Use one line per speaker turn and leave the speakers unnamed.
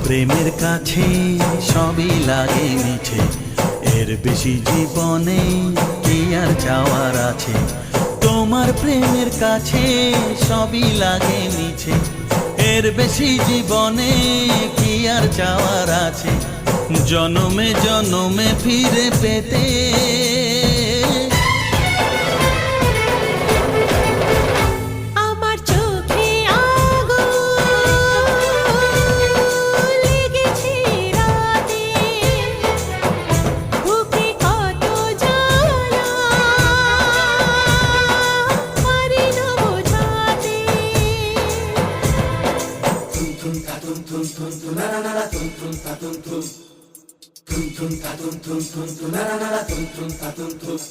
প্রেমের কাছে সবই লাগে মিছে, এর বেশি জীবনে কি আর চাওয়ার আছে। তোমার প্রেমের কাছে সবই লাগে মিছে, এর বেশি জীবনে কি আর চাওয়ার আছে। জনমে জনমে ফিরে পেতে
Tum tum ta tum tum tum tum na na na tum tum ta tum tum tum tum ta tum tum